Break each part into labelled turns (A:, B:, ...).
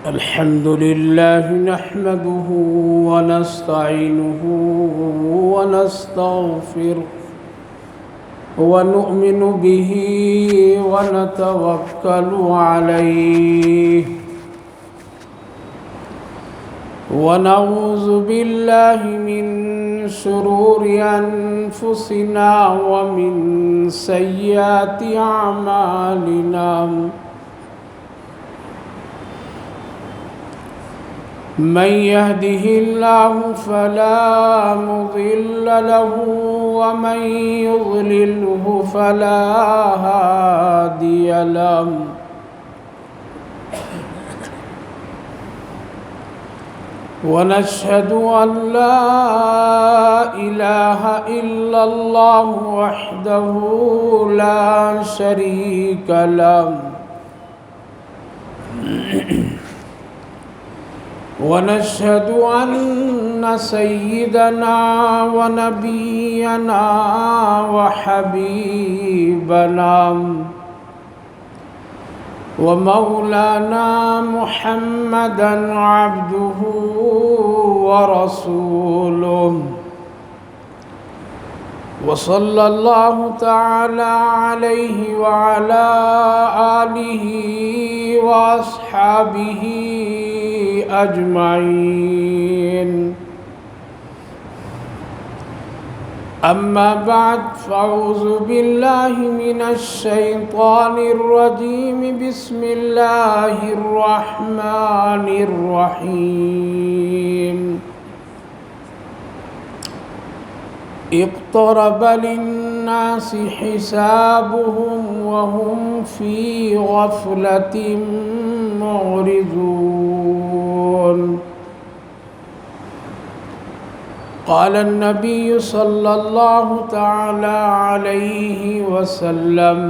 A: الحمد لله نحمده ونستعينه ونستغفره ونؤمن به ونتوكل عليه ونعوذ بالله من شرور أنفسنا ومن سيئات أعمالنا من يهده الله فلا مضل له ومن يضلله فلا هادي له ونشهد أن لا إله إلا الله وحده لا شريك له ونشهد أن سيدنا ونبينا وحبيبنا ومولانا محمدا عبده ورسوله وصلى الله تعالى عليه وعلى آله وأصحابه أجمعين أما بعد فأعوذ بالله من الشيطان الرجيم بسم الله الرحمن الرحيم اقترب للناس حسابهم وهم في غفلة معرضون قال النبي صلى الله تعالى عليه وسلم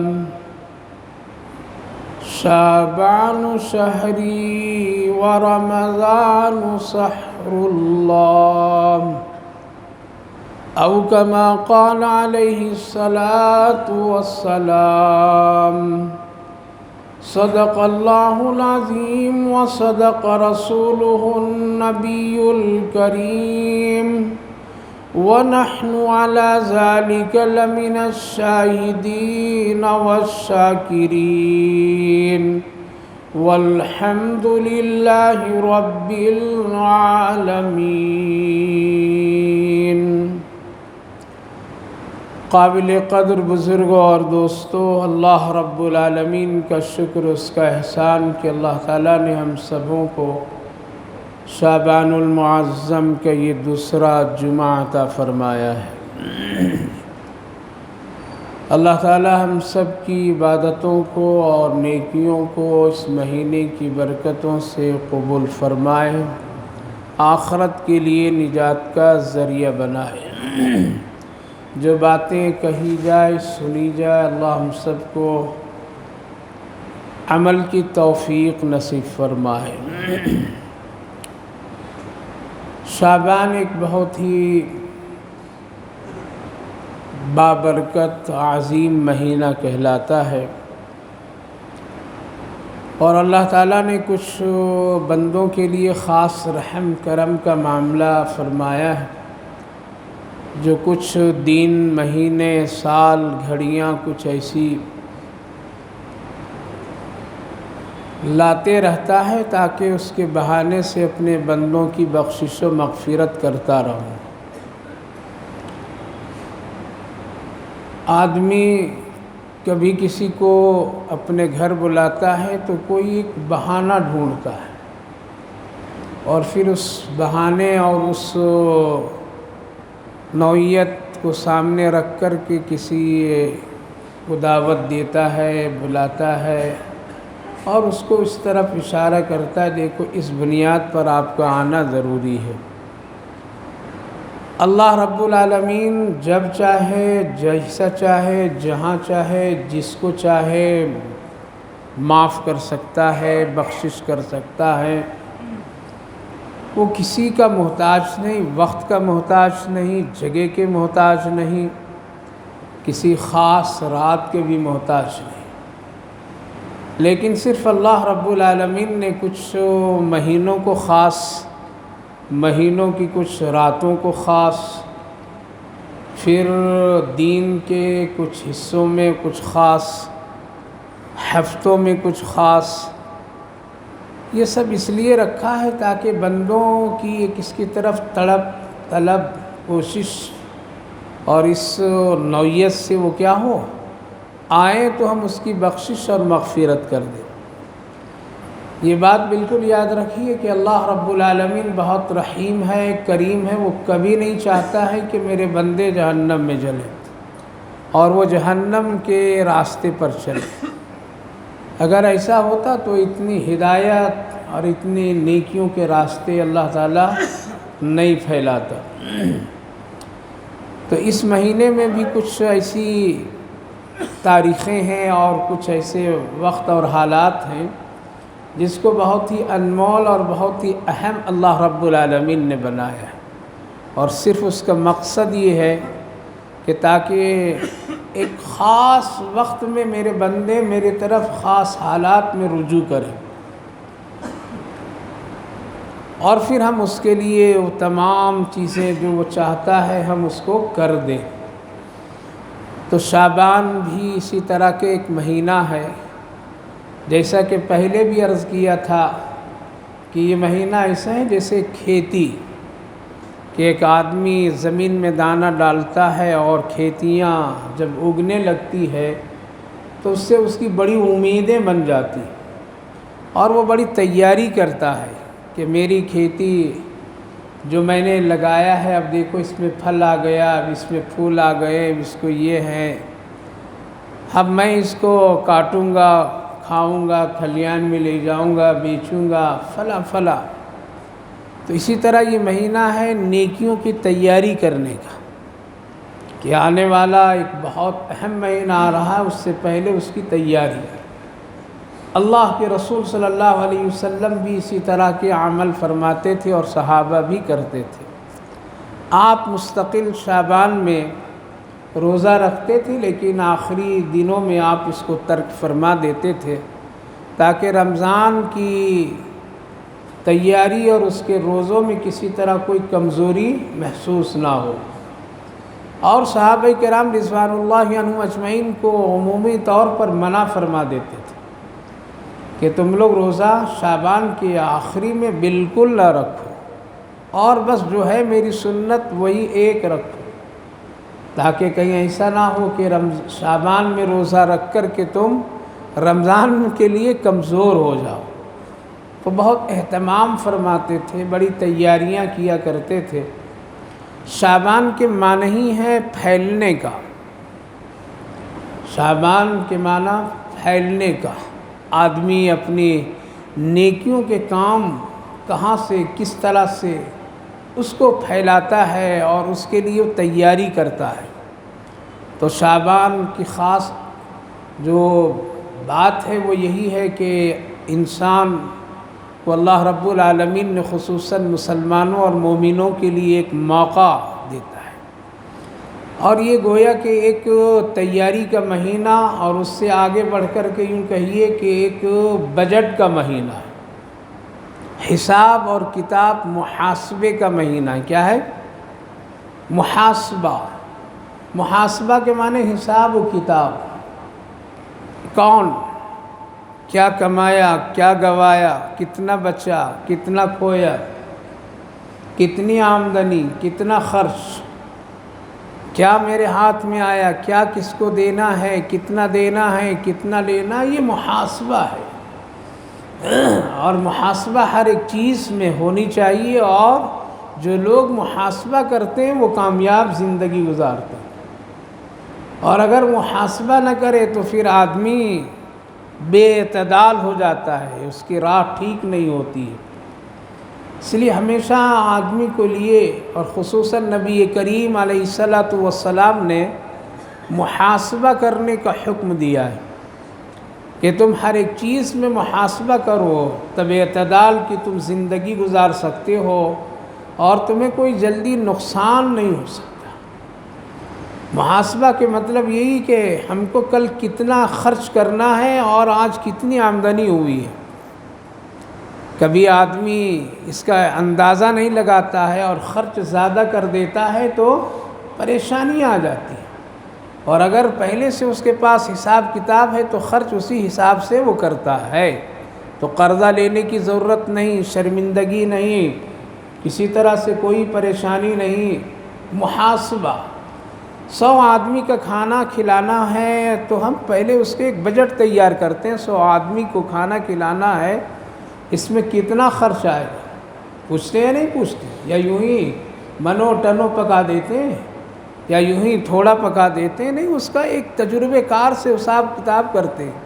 A: شعبان شهري ورمضان سحر الله أو كما قال عليه الصلاة والسلام صدق الله العظيم وصدق رسوله النبي الكريم ونحن على ذلك لمن الشاهدين والشاكرين والحمد لله رب العالمين۔ قابل قدر بزرگوں اور دوستوں، اللہ رب العالمین کا شکر، اس کا احسان کہ اللہ تعالیٰ نے ہم سبوں کو شعبان المعظم کا یہ دوسرا جمعہ عطا فرمایا ہے۔ اللہ تعالیٰ ہم سب کی عبادتوں کو اور نیکیوں کو اس مہینے کی برکتوں سے قبول فرمائے، آخرت کے لیے نجات کا ذریعہ بنائے۔ جو باتیں کہی جائے سنی جائے، اللہ ہم سب کو عمل کی توفیق نصیب فرمائے۔ شعبان ایک بہت ہی بابرکت عظیم مہینہ کہلاتا ہے، اور اللہ تعالیٰ نے کچھ بندوں کے لیے خاص رحم کرم کا معاملہ فرمایا ہے، جو کچھ دن، مہینے، سال، گھڑیاں کچھ ایسی لاتے رہتا ہے تاکہ اس کے بہانے سے اپنے بندوں کی بخشش و مغفرت کرتا رہوں۔ آدمی کبھی کسی کو اپنے گھر بلاتا ہے تو کوئی ایک بہانہ ڈھونڈتا ہے، اور پھر اس بہانے اور اس نوعیت کو سامنے رکھ کر کے کسی کو دعوت دیتا ہے، بلاتا ہے، اور اس کو اس طرف اشارہ کرتا ہے، دیکھو اس بنیاد پر آپ کا آنا ضروری ہے۔ اللہ رب العالمین جب چاہے، جیسا چاہے، جہاں چاہے، جس کو چاہے معاف کر سکتا ہے، بخشش کر سکتا ہے۔ وہ کسی کا محتاج نہیں، وقت کا محتاج نہیں، جگہ کے محتاج نہیں، کسی خاص رات کے بھی محتاج نہیں۔ لیکن صرف اللہ رب العالمین نے کچھ مہینوں کو خاص، مہینوں کی کچھ راتوں کو خاص، پھر دین کے کچھ حصوں میں کچھ خاص، ہفتوں میں کچھ خاص، یہ سب اس لیے رکھا ہے تاکہ بندوں کی ایک اس کی طرف طلب کوشش اور اس نوعیت سے وہ کیا ہو آئیں تو ہم اس کی بخشش اور مغفرت کر دیں۔ یہ بات بالکل یاد رکھیے کہ اللہ رب العالمین بہت رحیم ہے، کریم ہے، وہ کبھی نہیں چاہتا ہے کہ میرے بندے جہنم میں جلیں اور وہ جہنم کے راستے پر چلیں۔ اگر ایسا ہوتا تو اتنی ہدایت اور اتنی نیکیوں کے راستے اللہ تعالیٰ نہیں پھیلاتا۔ تو اس مہینے میں بھی کچھ ایسی تاریخیں ہیں اور کچھ ایسے وقت اور حالات ہیں جس کو بہت ہی انمول اور بہت ہی اہم اللہ رب العالمین نے بنایا ہے، اور صرف اس کا مقصد یہ ہے کہ تاکہ ایک خاص وقت میں میرے بندے میرے طرف خاص حالات میں رجوع کریں، اور پھر ہم اس کے لیے وہ تمام چیزیں جو وہ چاہتا ہے ہم اس کو کر دیں۔ تو شعبان بھی اسی طرح کے ایک مہینہ ہے، جیسا کہ پہلے بھی عرض کیا تھا کہ یہ مہینہ ایسا ہے جیسے کھیتی، کہ ایک آدمی زمین میں دانہ ڈالتا ہے اور کھیتیاں جب اگنے لگتی ہے تو اس سے اس کی بڑی امیدیں بن جاتی اور وہ بڑی تیاری کرتا ہے کہ میری کھیتی جو میں نے لگایا ہے اب دیکھو اس میں پھل آ گیا، اب اس میں پھول آ گئے، اب اس کو یہ ہے، اب میں اس کو کاٹوں گا، کھاؤں گا، کھلیان میں لے جاؤں گا، بیچوں گا، فلاں فلاں۔ تو اسی طرح یہ مہینہ ہے نیکیوں کی تیاری کرنے کا، کہ آنے والا ایک بہت اہم مہینہ آ رہا ہے، اس سے پہلے اس کی تیاری ہے۔ اللہ کے رسول صلی اللہ علیہ وسلم بھی اسی طرح کے عمل فرماتے تھے اور صحابہ بھی کرتے تھے۔ آپ مستقل شعبان میں روزہ رکھتے تھے، لیکن آخری دنوں میں آپ اس کو ترک فرما دیتے تھے تاکہ رمضان کی تیاری اور اس کے روزوں میں کسی طرح کوئی کمزوری محسوس نہ ہو۔ اور صحابہ کرام رضوان اللہ عنہم اجمعین کو عمومی طور پر منع فرما دیتے تھے کہ تم لوگ روزہ شعبان کے آخری میں بالکل نہ رکھو، اور بس جو ہے میری سنت وہی ایک رکھو، تاکہ کہیں ایسا نہ ہو کہ شعبان میں روزہ رکھ کر کے تم رمضان کے لیے کمزور ہو جاؤ۔ تو بہت اہتمام فرماتے تھے، بڑی تیاریاں کیا کرتے تھے۔ شعبان کے معنی ہی ہے پھیلنے کا، شعبان کے معنی پھیلنے کا، آدمی اپنی نیکیوں کے کام کہاں سے کس طرح سے اس کو پھیلاتا ہے اور اس کے لیے تیاری کرتا ہے۔ تو شعبان کی خاص جو بات ہے وہ یہی ہے کہ انسان کو اللہ رب العالمین نے خصوصاً مسلمانوں اور مومنوں کے لیے ایک موقع دیتا ہے، اور یہ گویا کہ ایک تیاری کا مہینہ، اور اس سے آگے بڑھ کر کے یوں کہیے کہ ایک بجٹ کا مہینہ ہے، حساب اور کتاب محاسبے کا مہینہ ہے۔ کیا ہے؟ محاسبہ۔ محاسبہ کے معنی حساب و کتاب، کون کیا کمایا، کیا گوایا، کتنا بچا، کتنا کھویا، کتنی آمدنی، کتنا خرچ، کیا میرے ہاتھ میں آیا، کیا کس کو دینا ہے، کتنا دینا ہے، کتنا لینا، یہ محاسبہ ہے۔ اور محاسبہ ہر ایک چیز میں ہونی چاہیے، اور جو لوگ محاسبہ کرتے ہیں وہ کامیاب زندگی گزارتے ہیں، اور اگر محاسبہ نہ کرے تو پھر آدمی بے اعتدال ہو جاتا ہے، اس کی راہ ٹھیک نہیں ہوتی ہے۔ اس لیے ہمیشہ آدمی کو لیے، اور خصوصاً نبی کریم علیہ السلام نے محاسبہ کرنے کا حکم دیا ہے کہ تم ہر ایک چیز میں محاسبہ کرو، تب اعتدال کی تم زندگی گزار سکتے ہو اور تمہیں کوئی جلدی نقصان نہیں ہو سکتا۔ محاسبہ کے مطلب یہی کہ ہم کو کل کتنا خرچ کرنا ہے اور آج کتنی آمدنی ہوئی ہے۔ کبھی آدمی اس کا اندازہ نہیں لگاتا ہے اور خرچ زیادہ کر دیتا ہے تو پریشانی آ جاتی ہے، اور اگر پہلے سے اس کے پاس حساب کتاب ہے تو خرچ اسی حساب سے وہ کرتا ہے، تو قرضہ لینے کی ضرورت نہیں، شرمندگی نہیں، کسی طرح سے کوئی پریشانی نہیں۔ محاسبہ 100 آدمی کا کھانا کھلانا ہے تو ہم پہلے اس کے ایک بجٹ تیار کرتے ہیں، 100 آدمی کو کھانا کھلانا ہے، اس میں کتنا خرچ آئے گا، پوچھتے ہیں نہیں پوچھتے، یا یوں ہی منو ٹنو پکا دیتے ہیں، یا یوں ہی تھوڑا پکا دیتے ہیں، نہیں، اس کا ایک تجربے کار سے حساب کتاب کرتے ہیں۔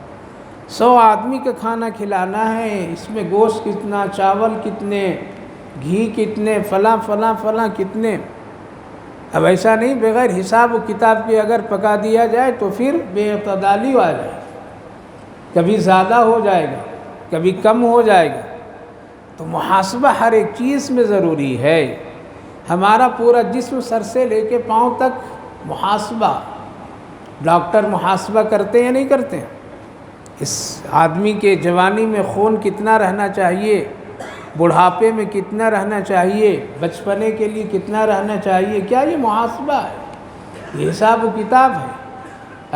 A: 100 آدمی کا کھانا کھلانا ہے، اس میں گوشت کتنا، چاول کتنے، گھی کتنے، فلاں فلاں فلاں کتنے۔ اب ایسا نہیں بغیر حساب و کتاب کے اگر پکا دیا جائے تو پھر بے اعتدالی آ جائے، کبھی زیادہ ہو جائے گا، کبھی کم ہو جائے گا۔ تو محاسبہ ہر ایک چیز میں ضروری ہے۔ ہمارا پورا جسم سر سے لے کے پاؤں تک محاسبہ، ڈاکٹر محاسبہ کرتے ہیں نہیں کرتے ہیں؟ اس آدمی کے جوانی میں خون کتنا رہنا چاہیے، بڑھاپے میں کتنا رہنا چاہیے، بچپنے کے لیے کتنا رہنا چاہیے، کیا یہ محاسبہ ہے؟ یہ حساب و کتاب ہے۔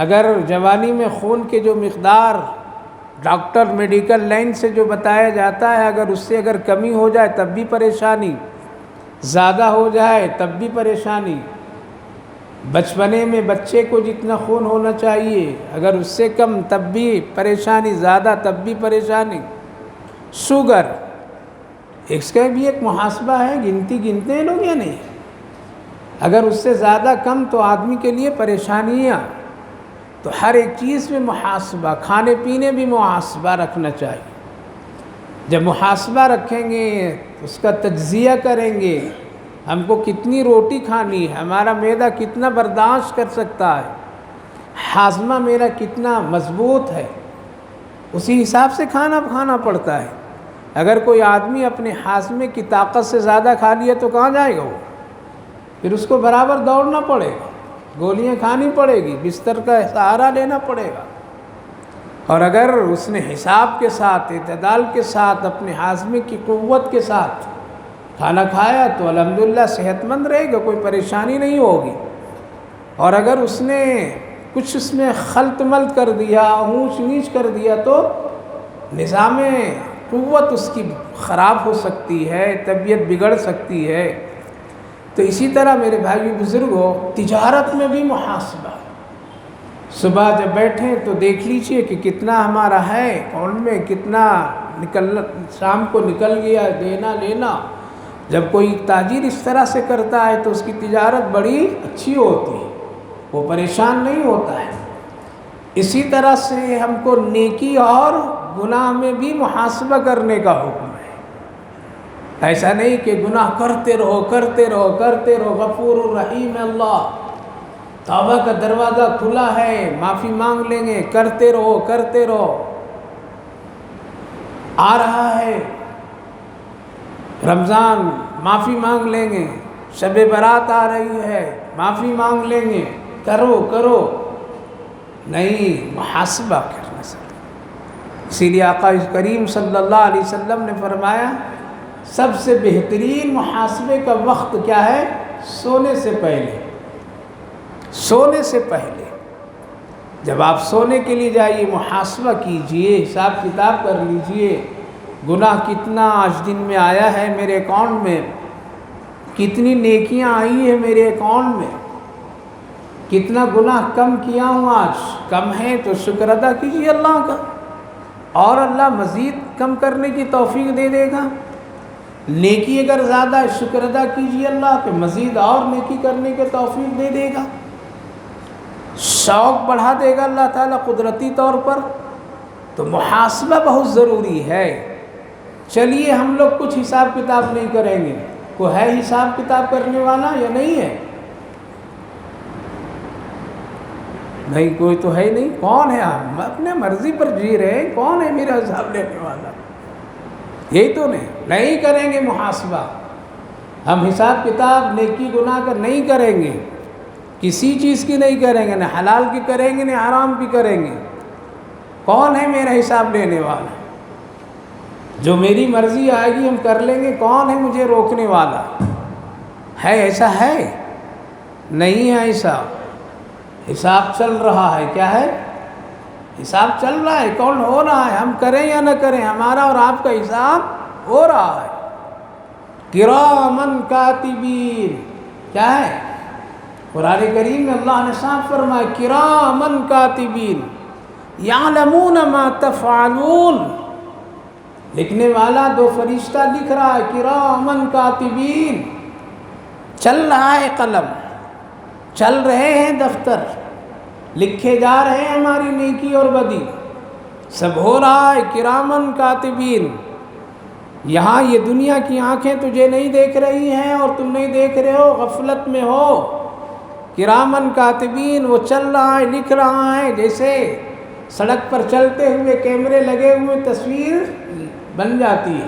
A: اگر جوانی میں خون کے جو مقدار ڈاکٹر میڈیکل لائن سے جو بتایا جاتا ہے، اگر اس سے اگر کمی ہو جائے تب بھی پریشانی، زیادہ ہو جائے تب بھی پریشانی۔ بچپنے میں بچے کو جتنا خون ہونا چاہیے اگر اس سے کم تب بھی پریشانی، زیادہ تب بھی پریشانی۔ شوگر، اس کا بھی ایک محاسبہ ہے، گنتے ہیں لوگ یا نہیں؟ اگر اس سے زیادہ کم تو آدمی کے لیے پریشانیاں۔ تو ہر ایک چیز میں محاسبہ، کھانے پینے بھی محاسبہ رکھنا چاہیے۔ جب محاسبہ رکھیں گے تو اس کا تجزیہ کریں گے، ہم کو کتنی روٹی کھانی ہے، ہمارا معدہ کتنا برداشت کر سکتا ہے، ہاضمہ میرا کتنا مضبوط ہے، اسی حساب سے کھانا پڑتا ہے۔ اگر کوئی آدمی اپنے ہاضمے کی طاقت سے زیادہ کھا لیا تو کہاں جائے گا وہ؟ پھر اس کو برابر دوڑنا پڑے گا، گولیاں کھانی پڑے گی، بستر کا سہارا لینا پڑے گا۔ اور اگر اس نے حساب کے ساتھ، اعتدال کے ساتھ، اپنے ہاضمے کی قوت کے ساتھ کھانا کھایا تو الحمدللہ صحت مند رہے گا، کوئی پریشانی نہیں ہوگی۔ اور اگر اس نے کچھ اس میں خلط ملط کر دیا، اونچ نیچ کر دیا تو نظام قوت اس کی خراب ہو سکتی ہے، طبیعت بگڑ سکتی ہے۔ تو اسی طرح میرے بھائی بزرگوں، تجارت میں بھی محاسبہ۔ صبح جب بیٹھیں تو دیکھ لیجئے کہ کتنا ہمارا ہے اکاؤنٹ میں، کتنا شام کو نکل گیا، دینا لینا۔ جب کوئی تاجر اس طرح سے کرتا ہے تو اس کی تجارت بڑی اچھی ہوتی ہے، وہ پریشان نہیں ہوتا ہے۔ اسی طرح سے ہم کو نیکی اور گناہ میں بھی محاسبہ کرنے کا حکم ہے۔ ایسا نہیں کہ گناہ کرتے رہو، غفور الرحیم اللہ، توبہ کا دروازہ کھلا ہے، معافی مانگ لیں گے، کرتے رہو۔ آ رہا ہے رمضان، معافی مانگ لیں گے، شب برات آ رہی ہے، معافی مانگ لیں گے، کرو نہیں، محاسبہ کرنا سکتے۔ اسی لیے آقا کریم صلی اللہ علیہ وسلم نے فرمایا سب سے بہترین محاسبے کا وقت کیا ہے؟ سونے سے پہلے۔ جب آپ سونے کے لیے جائیے، محاسبہ کیجئے، حساب کتاب کر لیجئے، گناہ کتنا آج دن میں آیا ہے میرے اکاؤنٹ میں، کتنی نیکیاں آئی ہیں میرے اکاؤنٹ میں، کتنا گناہ کم کیا ہوں، آج کم ہے تو شکر ادا کیجئے اللہ کا، اور اللہ مزید کم کرنے کی توفیق دے دے گا۔ نیکی اگر زیادہ ہے، شکر ادا کیجئے اللہ کہ مزید اور نیکی کرنے کی توفیق دے دے گا، شوق بڑھا دے گا اللہ تعالیٰ قدرتی طور پر۔ تو محاسبہ بہت ضروری ہے۔ چلیے ہم لوگ کچھ حساب کتاب نہیں کریں گے، کوئی ہے حساب کتاب کرنے والا یا نہیں ہے؟ نہیں، کوئی تو ہے نہیں۔ کون ہے؟ ہم اپنے مرضی پر جی رہے ہیں، کون ہے میرا حساب لینے والا؟ یہی تو نہیں کریں گے محاسبہ، ہم حساب کتاب نیکی گناہ کا نہیں کریں گے۔ کسی چیز کی نہیں کریں گے، نہ حلال کی کریں گے نہ حرام کی کریں گے۔ کون ہے میرا حساب لینے والا؟ جو میری مرضی آئے گی ہم کر لیں گے، کون ہے مجھے روکنے والا؟ ہے ایسا؟ ہے نہیں ہے ایسا۔ حساب چل رہا ہے، کیا ہے؟ حساب چل رہا ہے، کون ہو رہا ہے، ہم کریں یا نہ کریں، ہمارا اور آپ کا حساب ہو رہا ہے۔ کرامن کاتبین، کیا ہے؟ قرآن کریم میں اللہ نے صاف فرمایا کرامن کاتبین یعلمون ما تفعلون، لکھنے والا دو فرشتہ لکھ رہا ہے، کرامن کاتبین، چل رہا ہے قلم، چل رہے ہیں دفتر، لکھے جا رہے ہیں ہماری نیکی اور بدی، سب ہو رہا ہے کرامن کاتبین۔ یہاں یہ دنیا کی آنکھیں تجھے نہیں دیکھ رہی ہیں اور تم نہیں دیکھ رہے ہو، غفلت میں ہو۔ کرامن کاتبین، وہ چل رہا ہے، لکھ رہا ہے، جیسے سڑک پر چلتے ہوئے کیمرے لگے ہوئے تصویر بن جاتی ہے،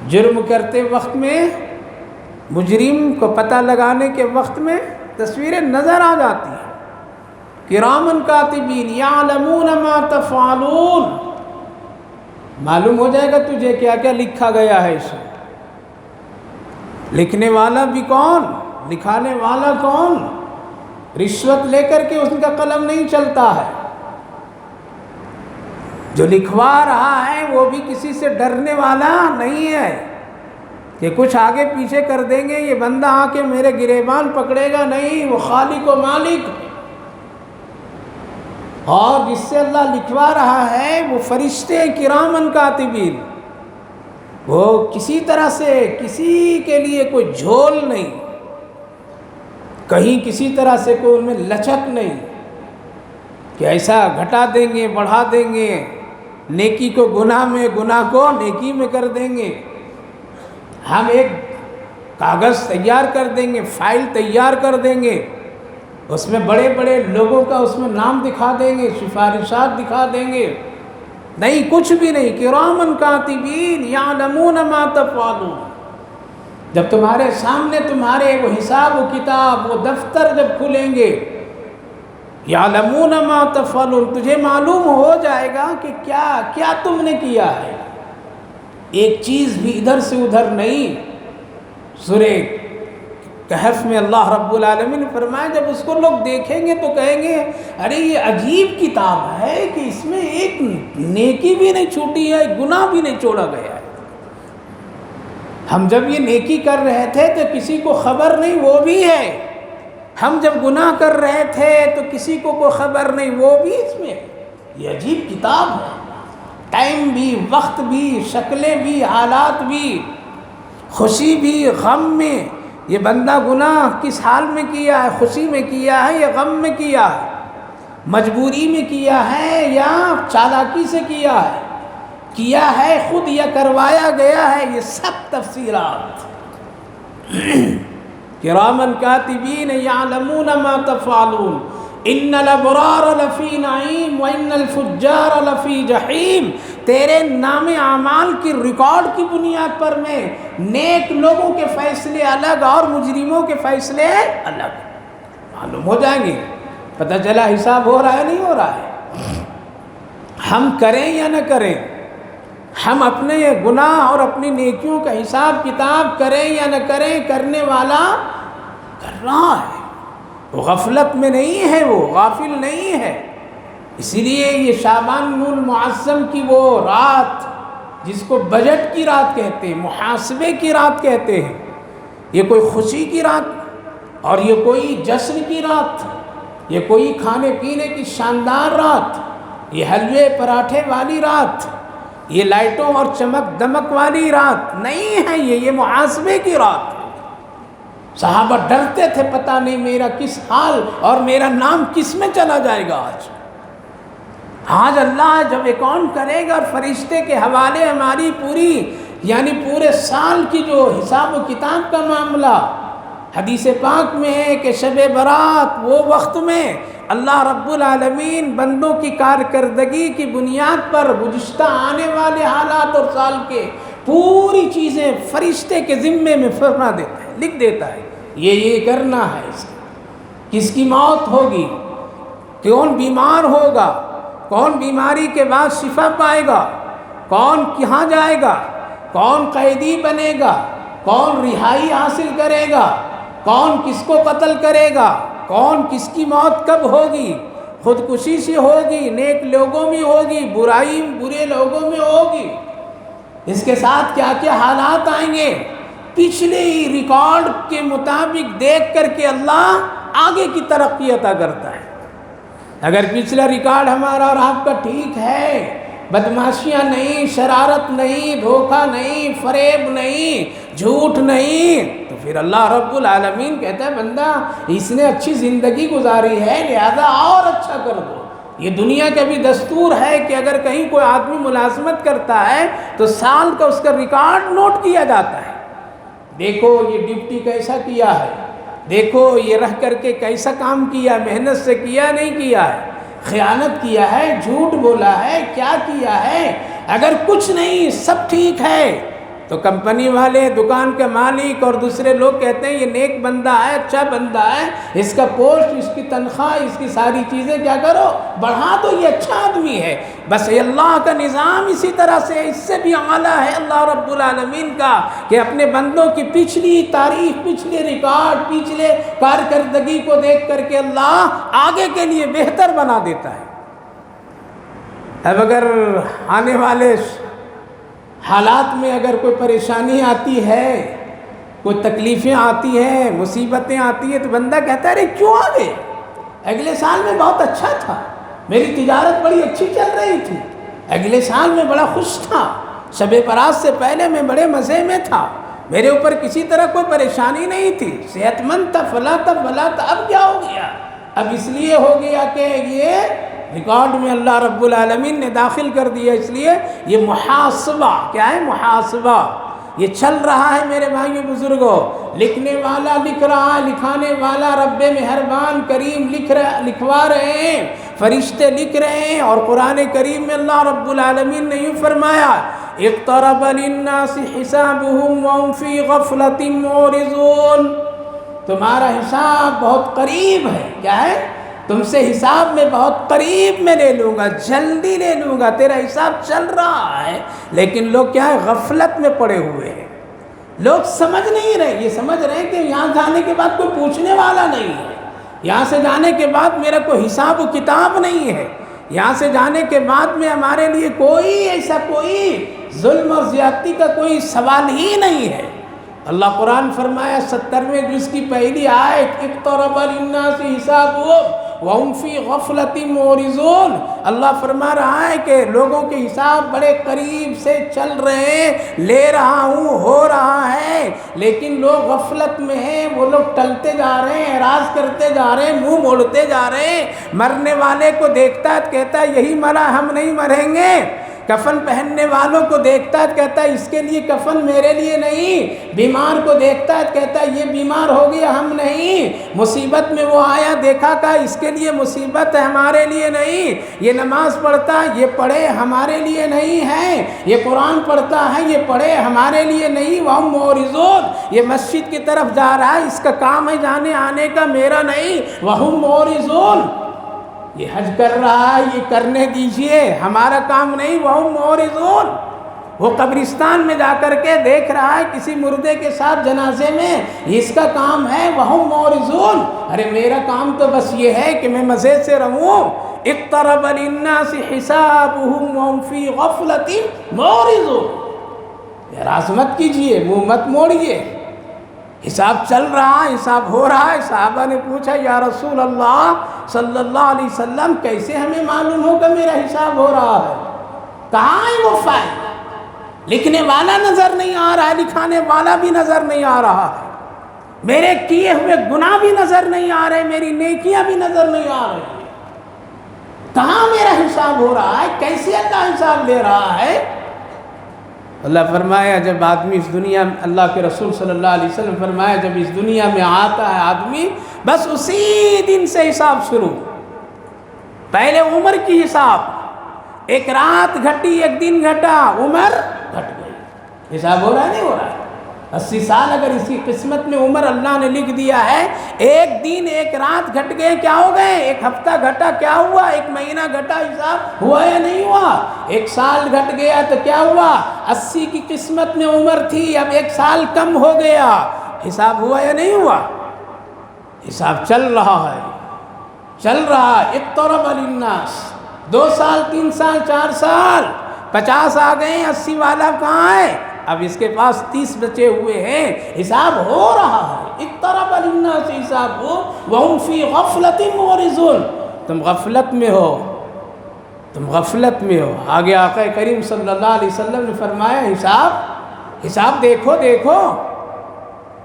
A: جرم کرتے وقت میں مجرم کو پتہ لگانے کے وقت میں تصویریں نظر آ جاتی ہیں۔ کرامن کاتبین یعلمون ما تفعلون، معلوم ہو جائے گا تجھے کیا کیا لکھا گیا ہے اس میں۔ لکھنے والا بھی کون، لکھانے والا کون؟ رشوت لے کر کے اس کا قلم نہیں چلتا ہے، جو لکھوا رہا ہے وہ بھی کسی سے ڈرنے والا نہیں ہے کہ کچھ آگے پیچھے کر دیں گے، یہ بندہ آ کے میرے گریبان پکڑے گا، نہیں، وہ خالق و مالک۔ اور جس سے اللہ لکھوا رہا ہے وہ فرشتے کرامن کاتبین، وہ کسی طرح سے کسی کے لیے کوئی جھول نہیں، کہیں کسی طرح سے کوئی ان میں لچک نہیں کہ ایسا گھٹا دیں گے بڑھا دیں گے، نیکی کو گناہ میں، گناہ کو نیکی میں کر دیں گے۔ ہم ایک کاغذ تیار کر دیں گے، فائل تیار کر دیں گے، اس میں بڑے بڑے لوگوں کا اس میں نام دکھا دیں گے، سفارشات دکھا دیں گے، نہیں، کچھ بھی نہیں۔ کرامن کاتبین یعلمون ما تفعلون، جب تمہارے سامنے تمہارے وہ حساب و کتاب، وہ دفتر جب کھلیں گے، یعلمون ما تفعلون، تجھے معلوم ہو جائے گا کہ کیا کیا تم نے کیا ہے، ایک چیز بھی ادھر سے ادھر نہیں۔ سورہ کہف میں اللہ رب العالمین نے فرمایا جب اس کو لوگ دیکھیں گے تو کہیں گے ارے یہ عجیب کتاب ہے کہ اس میں ایک نیکی بھی نہیں چھوٹی ہے، گناہ بھی نہیں چھوڑا گیا ہے۔ ہم جب یہ نیکی کر رہے تھے تو کسی کو خبر نہیں، وہ بھی ہے، ہم جب گناہ کر رہے تھے تو کسی کو کوئی خبر نہیں، وہ بھی اس میں۔ یہ عجیب کتاب ہے، ٹائم بھی، وقت بھی، شکلیں بھی، حالات بھی، خوشی بھی، غم میں، یہ بندہ گناہ کس حال میں کیا ہے، خوشی میں کیا ہے یا غم میں کیا ہے، مجبوری میں کیا ہے یا چالاکی سے کیا ہے خود یا کروایا گیا ہے، یہ سب تفصیلات۔ کرامن کاتبین یعلمون ما تفعلون ان الابرار لفی نعیم وان الفجار لفی جحیم۔ تیرے نام اعمال کی ریکارڈ کی بنیاد پر میں نیک لوگوں کے فیصلے الگ اور مجرموں کے فیصلے الگ معلوم ہو جائیں گے۔ پتہ چلا حساب ہو رہا ہے نہیں ہو رہا ہے، ہم کریں یا نہ کریں، ہم اپنے گناہ اور اپنی نیکیوں کا حساب کتاب کریں یا نہ کریں، کرنے والا کر رہا ہے، وہ غفلت میں نہیں ہے، وہ غافل نہیں ہے۔ اسی لیے یہ شعبان المعظم کی وہ رات جس کو بجٹ کی رات کہتے ہیں، محاسبے کی رات کہتے ہیں، یہ کوئی خوشی کی رات اور یہ کوئی جشن کی رات، یہ کوئی کھانے پینے کی شاندار رات، یہ حلوے پراٹھے والی رات، یہ لائٹوں اور چمک دمک والی رات نہیں ہے، یہ محاسبے کی رات ہے۔ صحابہ ڈرتے تھے پتہ نہیں میرا کس حال اور میرا نام کس میں چلا جائے گا۔ آج اللہ جب اکاؤنٹ کرے گا اور فرشتے کے حوالے ہماری پورے سال کی جو حساب و کتاب کا معاملہ، حدیث پاک میں ہے کہ شب برات وہ وقت میں اللہ رب العالمین بندوں کی کارکردگی کی بنیاد پر گزشتہ آنے والے حالات اور سال کے پوری چیزیں فرشتے کے ذمے میں فرما دیتا ہے، لکھ دیتا ہے، یہ کرنا ہے اس کا، کس کی موت ہوگی، کون بیمار ہوگا، کون بیماری کے بعد شفا پائے گا، کون کہاں جائے گا، کون قیدی بنے گا، کون رہائی حاصل کرے گا، کون کس کو قتل کرے گا، کون کس کی موت کب ہوگی، خودکشی سے ہوگی، نیک لوگوں میں ہوگی، برے لوگوں میں ہوگی، اس کے ساتھ کیا کیا حالات آئیں گے، پچھلے ریکارڈ کے مطابق دیکھ کر کے اللہ آگے کی ترقی عطا کرتا ہے۔ اگر پچھلا ریکارڈ ہمارا اور آپ کا ٹھیک ہے، بدماشیاں نہیں، شرارت نہیں، دھوکہ نہیں، فریب نہیں، جھوٹ نہیں، تو پھر اللہ رب العالمین کہتا ہے بندہ اس نے اچھی زندگی گزاری ہے لہذا اور اچھا کر دو۔ یہ دنیا کا بھی دستور ہے کہ اگر کہیں کوئی آدمی ملازمت کرتا ہے تو سال کا اس کا ریکارڈ نوٹ کیا جاتا ہے، دیکھو یہ ڈیوٹی کیسا کیا ہے، دیکھو یہ رہ کر کے کیسا کام کیا، محنت سے کیا نہیں کیا ہے، خیانت کیا ہے، جھوٹ بولا ہے، کیا کیا ہے۔ اگر کچھ نہیں سب ٹھیک ہے تو کمپنی والے، دکان کے مالک اور دوسرے لوگ کہتے ہیں یہ نیک بندہ ہے، اچھا بندہ ہے، اس کا پوسٹ، اس کی تنخواہ، اس کی ساری چیزیں کیا کرو بڑھا دو، یہ اچھا آدمی ہے۔ بس یہ اللہ کا نظام اسی طرح سے اس سے بھی اعلیٰ ہے اللہ رب العالمین کا، کہ اپنے بندوں کی پچھلی تاریخ، پچھلے ریکارڈ، پچھلے کارکردگی کو دیکھ کر کے اللہ آگے کے لیے بہتر بنا دیتا ہے۔ اب اگر آنے والے حالات میں اگر کوئی پریشانی آتی ہے، کوئی تکلیفیں آتی ہیں، مصیبتیں آتی ہیں، تو بندہ کہتا ہے ارے کیوں آ گئے، اگلے سال میں بہت اچھا تھا، میری تجارت بڑی اچھی چل رہی تھی، اگلے سال میں بڑا خوش تھا، شب برات سے پہلے میں بڑے مزے میں تھا، میرے اوپر کسی طرح کوئی پریشانی نہیں تھی، صحت مند تھا، فلاں تھا، فلاں تھا، اب کیا ہو گیا؟ اب اس لیے ہو گیا کہ یہ ریکارڈ میں اللہ رب العالمین نے داخل کر دیا، اس لیے یہ محاسبہ، کیا ہے محاسبہ، یہ چل رہا ہے میرے بھائیو بزرگوں، لکھنے والا لکھ رہا ہے، لکھانے والا رب مہربان کریم لکھوا رہے ہیں، فرشتے لکھ رہے ہیں، اور قرآن کریم میں اللہ رب العالمین نے یوں فرمایا اقترب للناس حسابهم وهم في غفلة معرضون، تمہارا حساب بہت قریب ہے، کیا ہے؟ تم سے حساب میں بہت قریب میں لے لوں گا، جلدی لے لوں گا، تیرا حساب چل رہا ہے، لیکن لوگ کیا ہے غفلت میں پڑے ہوئے ہیں، لوگ سمجھ نہیں رہے، یہ سمجھ رہے ہیں کہ یہاں جانے کے بعد کوئی پوچھنے والا نہیں ہے، یہاں سے جانے کے بعد میرا کوئی حساب و کتاب نہیں ہے، یہاں سے جانے کے بعد میں ہمارے لیے کوئی ایسا کوئی ظلم اور زیادتی کا کوئی سوال ہی نہیں ہے۔ اللہ قرآن فرمایا 70ویں جز کی پہلی آیت اقترب للناس حسابهم وهم في غفلة معرضون، اللہ فرما رہا ہے کہ لوگوں کے حساب بڑے قریب سے چل رہے ہیں، لے رہا ہوں، ہو رہا ہے، لیکن لوگ غفلت میں ہیں، وہ لوگ ٹلتے جا رہے ہیں، اعراض کرتے جا رہے ہیں، منہ موڑتے جا رہے ہیں، مرنے والے کو دیکھتا ہے کہتا ہے یہی مرا، ہم نہیں مریں گے، کفن پہننے والوں کو دیکھتا ہے کہتا ہے اس کے لیے کفن میرے لیے نہیں، بیمار کو دیکھتا ہے کہتا ہے یہ بیمار ہو گیا ہم نہیں، مصیبت میں وہ آیا دیکھا کہ اس کے لیے مصیبت ہے ہمارے لیے نہیں، یہ نماز پڑھتا ہے یہ پڑھے ہمارے لیے نہیں ہے، یہ قرآن پڑھتا ہے یہ پڑھے ہمارے لیے نہیں، وہم معرضون، یہ مسجد کی طرف جا رہا ہے اس کا کام ہے جانے آنے کا، میرا نہیں، وہم معرضون، یہ حج کر رہا ہے یہ کرنے دیجئے ہمارا کام نہیں، وہم معرضون، وہ قبرستان میں جا کر کے دیکھ رہا ہے کسی مردے کے ساتھ جنازے میں، اس کا کام ہے وہم معرضون، ارے میرا کام تو بس یہ ہے کہ میں مزے سے رہوں، اقترب للناس حسابهم وهم في غفلة معرضون، اعراض مت کیجئے، منہ مت موڑیے، حساب چل رہا ہے، حساب ہو رہا ہے۔ صحابہ نے پوچھا یا رسول اللہ صلی اللہ علیہ وسلم کیسے ہمیں معلوم ہوگا میرا حساب ہو رہا ہے؟ کہاں ہے وہ فائل؟ لکھنے والا نظر نہیں آ رہا ہے، لکھانے والا بھی نظر نہیں آ رہا ہے، میرے کیے ہوئے گناہ بھی نظر نہیں آ رہے، میری نیکیاں بھی نظر نہیں آ رہی، کہاں میرا حساب ہو رہا ہے؟ کیسے اللہ حساب لے رہا ہے؟ اللہ فرمایا جب آدمی اس دنیا میں، اللہ کے رسول صلی اللہ علیہ وسلم فرمایا جب اس دنیا میں آتا ہے آدمی بس اسی دن سے حساب شروع، پہلے عمر کی حساب، ایک رات گھٹی ایک دن گھٹا عمر گھٹ گئی، حساب ہو رہا ہے نہیں ہو رہا ہے؟ 80 سال اگر اسی قسمت میں عمر اللہ نے لکھ دیا ہے، ایک دن ایک رات گھٹ گئے کیا ہو گئے، ایک ہفتہ گھٹا کیا ہوا، ایک مہینہ گھٹا حساب ہوا یا نہیں ہوا، ایک سال گھٹ گیا تو کیا ہوا، 80 کی قسمت میں عمر تھی، اب ایک سال کم ہو گیا، حساب ہوا یا نہیں ہوا، حساب چل رہا ہے، چل رہا ہے۔ اقترب للناس، 2 سال 3 سال 4 سال 50 آ گئے، 80 والا کہاں ہے، اب اس کے پاس 30 بچے ہوئے ہیں، حساب ہو رہا ہے۔ اقترب للناس حسابهم وهم فی غفلۃ معرضون، تم غفلت میں ہو، تم غفلت میں ہو۔ آگے آقا کریم صلی اللہ علیہ وسلم نے فرمایا حساب دیکھو دیکھو،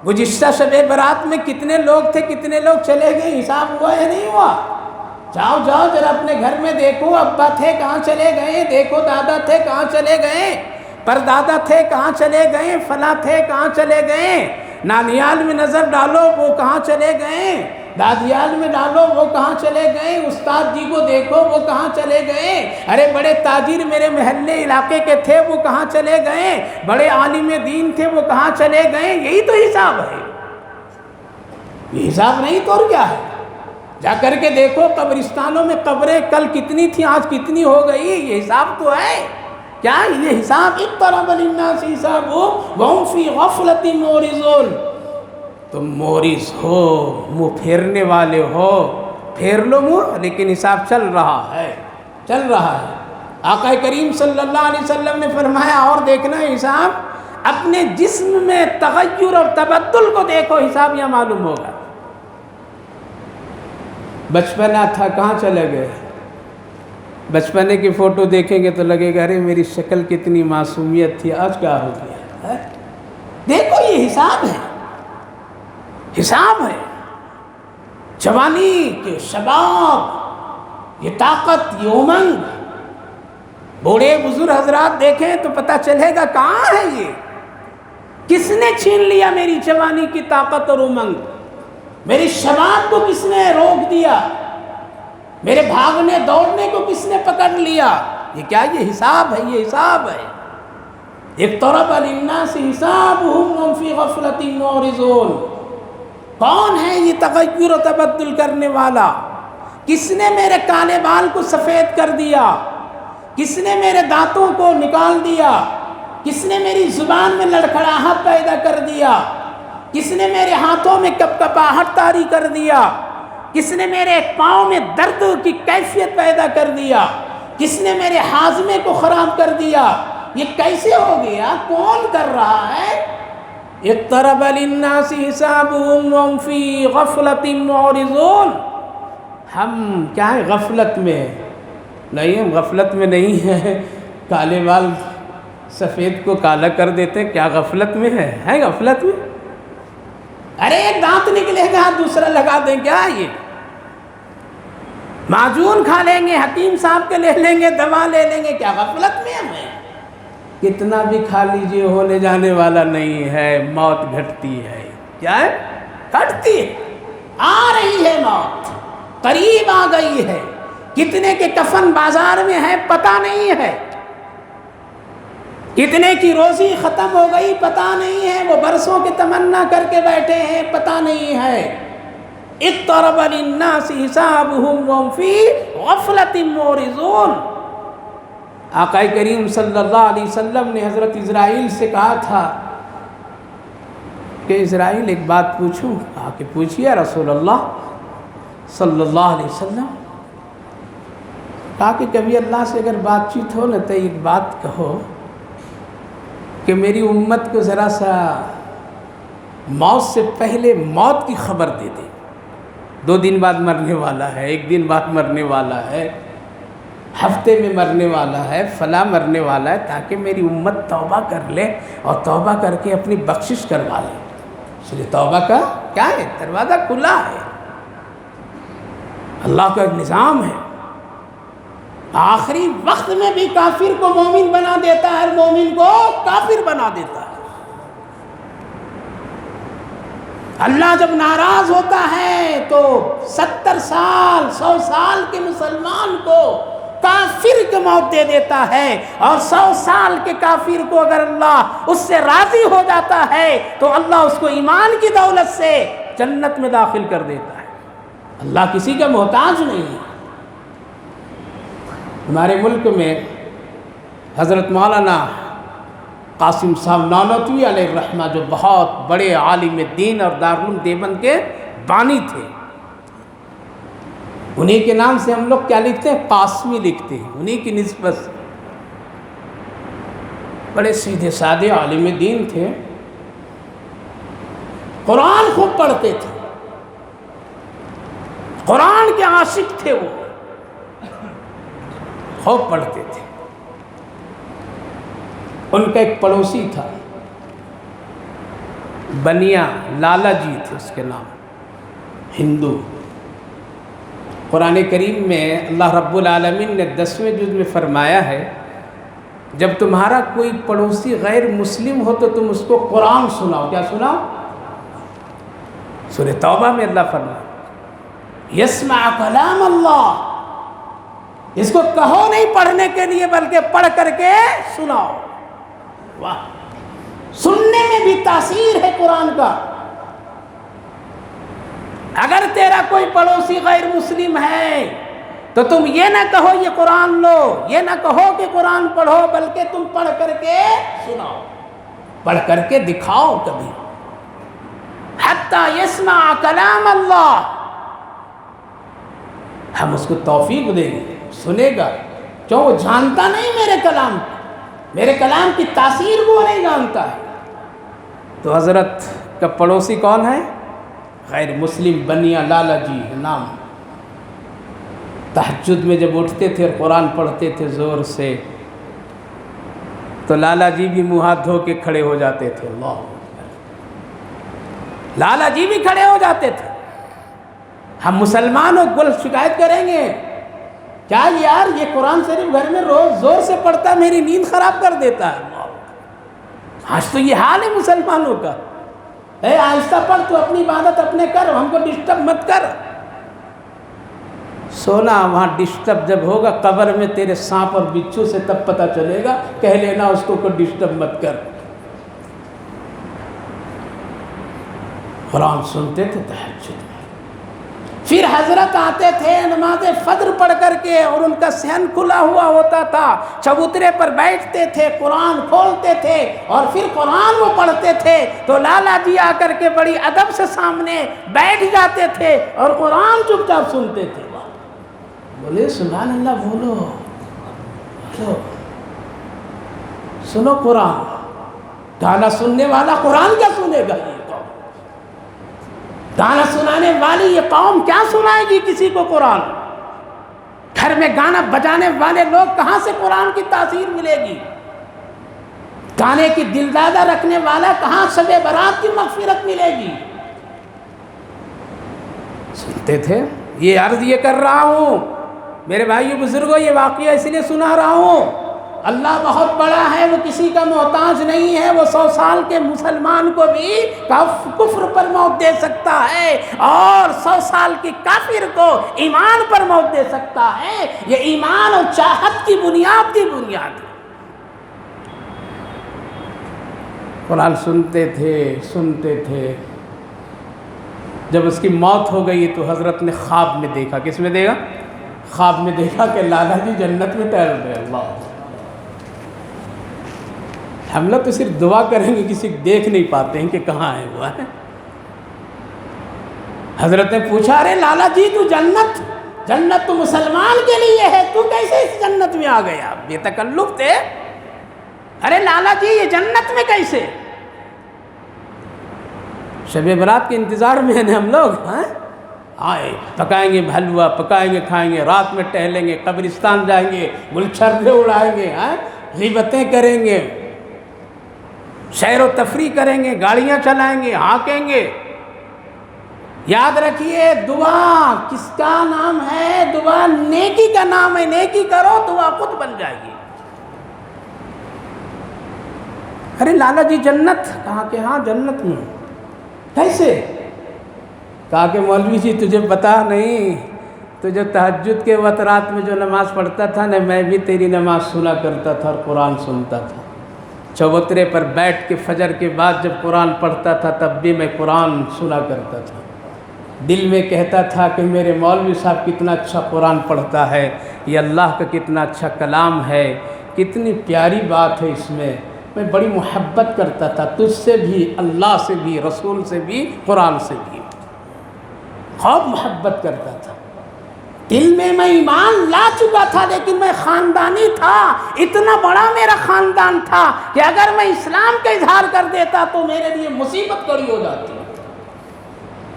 A: گزشتہ شب برات میں کتنے لوگ تھے، کتنے لوگ چلے گئے، حساب ہوا یا نہیں ہوا، جاؤ جاؤ ذرا اپنے گھر میں دیکھو، ابا تھے کہاں چلے گئے، دیکھو دادا تھے کہاں چلے گئے، پردادا تھے کہاں چلے گئے، فلاں تھے کہاں چلے گئے، نانیال میں نظر ڈالو وہ کہاں چلے گئے، دادیال میں ڈالو وہ کہاں چلے گئے، استاد جی کو دیکھو وہ کہاں چلے گئے، ارے بڑے تاجر میرے محلے علاقے کے تھے وہ کہاں چلے گئے، بڑے عالم دین تھے وہ کہاں چلے گئے، یہی تو حساب ہے، یہ حساب نہیں تو اور کیا ہے۔ جا کر کے دیکھو قبرستانوں میں قبریں کل کتنی تھیں آج کتنی ہو گئی، یہ حساب تو ہے کیا، یہ حساب اقترب للناس حسابهم وهم فی غفلۃ معرضون، تم معرض ہو، منہ پھیرنے والے ہو، پھیر لو منہ، لیکن حساب چل رہا ہے، چل رہا ہے۔ آقا کریم صلی اللہ علیہ وسلم نے فرمایا اور دیکھنا حساب، اپنے جسم میں تغیر اور تبدل کو دیکھو، حساب یہ معلوم ہوگا۔ بچپنا تھا کہاں چلے گئے، بچپنے کی فوٹو دیکھیں گے تو لگے گا ارے میری شکل کتنی معصومیت تھی، آج کیا ہو گیا ہے، دیکھو یہ حساب ہے، حساب ہے۔ جوانی کے شباب، یہ طاقت، یہ امنگ، بوڑھے بزرگ حضرات دیکھیں تو پتہ چلے گا کہاں ہے یہ، کس نے چھین لیا میری جوانی کی طاقت اور امنگ، میری شباب کو کس نے روک دیا، میرے بھاگنے دوڑنے کو کس نے پکڑ لیا، یہ کیا، یہ حساب ہے، یہ حساب ہے۔ اقترب للناس حسابهم وهم فی غفلۃ معرضون، کون ہے یہ تغیر و تبدل کرنے والا، کس نے میرے کالے بال کو سفید کر دیا، کس نے میرے دانتوں کو نکال دیا، کس نے میری زبان میں لڑکھڑاہٹ پیدا کر دیا، کس نے میرے ہاتھوں میں کپکپاہٹ طاری کر دیا، کس نے میرے پاؤں میں درد کی کیفیت پیدا کر دیا، کس نے میرے ہاضمے کو خراب کر دیا، یہ کیسے ہو گیا، کون کر رہا ہے۔ اقترب للناس حسابهم وهم فی غفلۃ معرضون، ہم کیا ہیں، غفلت میں نہیں، ہم غفلت میں نہیں ہیں، کالے بال سفید کو کالا کر دیتے، کیا غفلت میں ہے غفلت میں، ارے ایک دانت نکلے گا دوسرا لگا دیں کیا، یہ معجون کھا لیں گے، حکیم صاحب کے لے لیں گے، دوا لے لیں گے، کیا غفلت میں ہم ہیں، کتنا بھی کھا لیجئے ہونے جانے والا نہیں ہے، موت گھٹتی ہے، کیا ہے، گھٹتی ہے، آ رہی ہے موت، قریب آ گئی ہے، کتنے کے کفن بازار میں ہے پتہ نہیں ہے، کتنے کی روزی ختم ہو گئی پتہ نہیں ہے، وہ برسوں کی تمنا کر کے بیٹھے ہیں پتہ نہیں ہے۔ اقترب للناس حسابهم وهم فی غفلۃ معرضون، آقا کریم صلی اللہ علیہ وسلم نے حضرت اسرائیل سے کہا تھا کہ اسرائیل ایک بات پوچھوں، کہا کہ پوچھئے رسول اللہ صلی اللہ علیہ وسلم، کہا کہ کبھی اللہ سے اگر بات چیت ہو نا تو ایک بات کہو کہ میری امت کو ذرا سا موت سے پہلے موت کی خبر دے دے، 2 دن بعد مرنے والا ہے، 1 دن بعد مرنے والا ہے، ہفتے میں مرنے والا ہے، فلاں مرنے والا ہے، تاکہ میری امت توبہ کر لے اور توبہ کر کے اپنی بخشش کروا لے، اس لیے توبہ کا کیا ہے، دروازہ کھلا ہے، اللہ کا ایک نظام ہے، آخری وقت میں بھی کافر کو مومن بنا دیتا ہے اور مومن کو کافر بنا دیتا ہے۔ اللہ جب ناراض ہوتا ہے تو 70 سال 100 سال کے مسلمان کو کافر کو موت دے دیتا ہے، اور 100 سال کے کافر کو اگر اللہ اس سے راضی ہو جاتا ہے تو اللہ اس کو ایمان کی دولت سے جنت میں داخل کر دیتا ہے۔ اللہ کسی کا محتاج نہیں ہے۔ ہمارے ملک میں حضرت مولانا قاسم صاحب نانوتوی علیہ الرحمہ جو بہت بڑے عالم دین اور دارالعلوم دیوبند کے بانی تھے، انہی کے نام سے ہم لوگ کیا لکھتے ہیں؟ قاسمی لکھتے ہیں، انہی کی نسبت سے۔ بڑے سیدھے سادے عالم دین تھے، قرآن خوب پڑھتے تھے، قرآن کے عاشق تھے، وہ خوب پڑھتے تھے۔ ان کا ایک پڑوسی تھا، بنیا لالا جی تھے اس کے نام، ہندو۔ قرآن کریم میں اللہ رب العالمین نے 10ویں جز میں فرمایا ہے، جب تمہارا کوئی پڑوسی غیر مسلم ہو تو تم اس کو قرآن سناؤ۔ کیا سناؤ؟ سورہ توبہ میں اللہ فرمایا یسمع کلام اللہ، اس کو کہو نہیں پڑھنے کے لیے بلکہ پڑھ کر کے سناؤ۔ واہ، سننے میں بھی تاثیر ہے قرآن کا۔ اگر تیرا کوئی پڑوسی غیر مسلم ہے تو تم یہ نہ کہو یہ قرآن لو، یہ نہ کہو کہ قرآن پڑھو، بلکہ تم پڑھ کر کے سناؤ، پڑھ کر کے دکھاؤ کبھی۔ حتی یسمع کلام اللہ، ہم اس کو توفیق دیں گے، سنے گا، کیوں؟ وہ جانتا نہیں میرے کلام کو، میرے کلام کی تاثیر وہ نہیں جانتا ہے۔ تو حضرت کا پڑوسی کون ہے؟ غیر مسلم بنیا لالا جی نام۔ تہجد میں جب اٹھتے تھے اور قرآن پڑھتے تھے زور سے، تو لالا جی بھی منہ ہاتھ دھو کے کھڑے ہو جاتے تھے۔ اللہ اکبر، لالا جی بھی کھڑے ہو جاتے تھے۔ ہم مسلمانوں کو شکایت کریں گے کیا یار یہ قرآن شریف گھر میں روز زور سے پڑھتا میری نیند خراب کر دیتا ہے۔ آج تو یہ حال ہے مسلمانوں کا۔ اے آہستہ پڑھ، تو اپنی عبادت اپنے کر، ہم کو ڈسٹرب مت کر۔ سونا وہاں ڈسٹرب جب ہوگا قبر میں تیرے سانپ اور بچھو سے، تب پتہ چلے گا، کہہ لینا اس کو ڈسٹرب مت کر۔ قرآن سنتے تھے تہجد میں۔ پھر حضرت آتے تھے نماز فجر پڑھ کر کے، اور ان کا صحن کھلا ہوا ہوتا تھا، چبوترے پر بیٹھتے تھے، قرآن کھولتے تھے اور پھر قرآن وہ پڑھتے تھے، تو لالا جی آ کر کے بڑی ادب سے سامنے بیٹھ جاتے تھے اور قرآن چپ چاپ سنتے تھے۔ بولے سبحان اللہ، بولو سنو قرآن۔ گانا سننے والا قرآن کیا سنے گا؟ گانا سنانے والی یہ قوم کیا سنائے گی کسی کو قرآن؟ گھر میں گانا بجانے والے لوگ کہاں سے قرآن کی تاثیر ملے گی؟ گانے کی دلدادہ رکھنے والا کہاں شب برات کی مغفرت ملے گی؟ سنتے تھے۔ یہ عرض یہ کر رہا ہوں میرے بھائیو بزرگوں، یہ واقعہ اس لیے سنا رہا ہوں، اللہ بہت بڑا ہے، وہ کسی کا محتاج نہیں ہے۔ وہ 100 سال کے مسلمان کو بھی کفر پر موت دے سکتا ہے، اور 100 سال کے کافر کو ایمان پر موت دے سکتا ہے۔ یہ ایمان اور چاہت کی بنیاد کی بنیاد ہے۔ قرآن سنتے تھے۔ جب اس کی موت ہو گئی تو حضرت نے خواب میں دیکھا، کس میں دیکھا؟ خواب میں دیکھا کہ لالا جی جنت میں ٹہل رہے۔ اللہ، ہم لوگ تو صرف دعا کریں گے، کسی دیکھ نہیں پاتے ہیں کہ کہاں ہے وہ ہے۔ حضرت نے پوچھا ارے لالا جی تو جنت تو مسلمان کے لیے ہے، تو کیسے اس جنت میں آ گیا؟ بے تکلف تھے۔ ارے لالا جی یہ جنت میں کیسے؟ شب برات کے انتظار میں ہیں ہم لوگ، آئے پکائیں گے حلوہ، پکائیں گے، کھائیں گے، رات میں ٹہلیں گے، قبرستان جائیں گے، گلچھرے اڑائیں گے، غیبتیں کریں گے، سیر و تفریح کریں گے، گاڑیاں چلائیں گے، ہانکیں گے۔ یاد رکھیے دعا کس کا نام ہے؟ دعا نیکی کا نام ہے۔ نیکی کرو دعا خود بن جائے گی۔ ارے لالا جی جنت کہا کہ ہاں جنت میں۔ کیسے؟ کہا کہ مولوی جی تجھے پتا نہیں، تو جو تہجد کے وقت رات میں جو نماز پڑھتا تھا نا، میں بھی تیری نماز سنا کرتا تھا اور قرآن سنتا تھا۔ چبوترے پر بیٹھ کے فجر کے بعد جب قرآن پڑھتا تھا تب بھی میں قرآن سنا کرتا تھا۔ دل میں کہتا تھا کہ میرے مولوی صاحب کتنا اچھا قرآن پڑھتا ہے، یہ اللہ کا کتنا اچھا کلام ہے، کتنی پیاری بات ہے اس میں۔ میں بڑی محبت کرتا تھا تجھ سے بھی، اللہ سے بھی، رسول سے بھی، قرآن سے بھی، خوب محبت کرتا تھا۔ دل میں میں ایمان لا چکا تھا، لیکن میں خاندانی تھا، اتنا بڑا میرا خاندان تھا کہ اگر میں اسلام کا اظہار کر دیتا تو میرے لیے مصیبت کڑی ہو جاتی،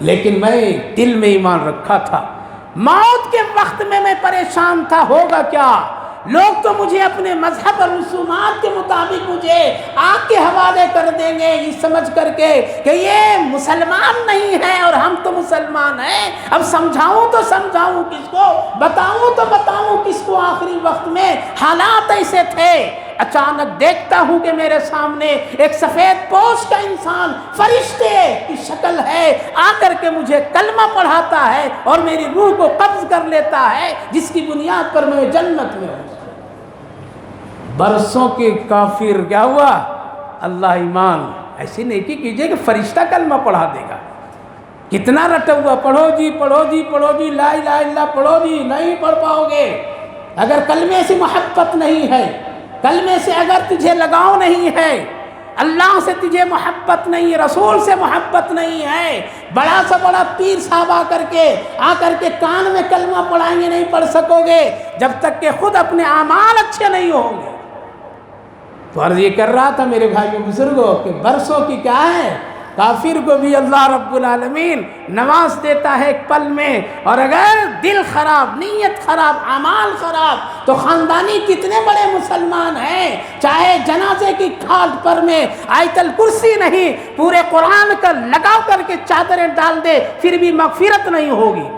A: لیکن میں دل میں ایمان رکھا تھا۔ موت کے وقت میں پریشان تھا، ہوگا کیا؟ لوگ تو مجھے اپنے مذہب اور رسومات کے مطابق مجھے آگ کے حوالے کر دیں گے، یہ سمجھ کر کے کہ یہ مسلمان نہیں ہے اور ہم تو مسلمان ہیں۔ اب سمجھاؤں تو سمجھاؤں کس کو، بتاؤں تو بتاؤں کس کو؟ آخری وقت میں حالات ایسے تھے، اچانک دیکھتا ہوں کہ میرے سامنے ایک سفید پوش کا انسان فرشتے کی شکل ہے، آ کر کے مجھے کلمہ پڑھاتا ہے اور میری روح کو قبض کر لیتا ہے، جس کی بنیاد پر میں جنت میں ہوں۔ برسوں کے کافر کیا ہوا؟ اللہ ایمان، ایسی نیکی کیجئے کہ فرشتہ کلمہ پڑھا دے گا۔ کتنا رٹا ہوا، پڑھو جی پڑھو جی پڑھو جی، لا الہ الا اللہ پڑھو جی، نہیں پڑھ پاؤ گے اگر کلمے سے محبت نہیں ہے، کلمے سے اگر تجھے لگاؤ نہیں ہے، اللہ سے تجھے محبت نہیں ہے، رسول سے محبت نہیں ہے۔ بڑا سا بڑا پیر صاحب آ کر کے کان میں کلمہ پڑھائیں گے، نہیں پڑھ سکو گے جب تک کہ خود اپنے اعمال اچھے نہیں ہوں گے۔ تو عرض یہ کر رہا تھا میرے بھائیوں بزرگوں کہ برسوں کی کیا ہے، کافر کو بھی اللہ رب العالمین نواز دیتا ہے ایک پل میں، اور اگر دل خراب، نیت خراب، اعمال خراب، تو خاندانی کتنے بڑے مسلمان ہیں، چاہے جنازے کی کھاٹ پر میں آیت الکرسی نہیں، پورے قرآن کا لگا کر کے چادریں ڈال دے، پھر بھی مغفرت نہیں ہوگی۔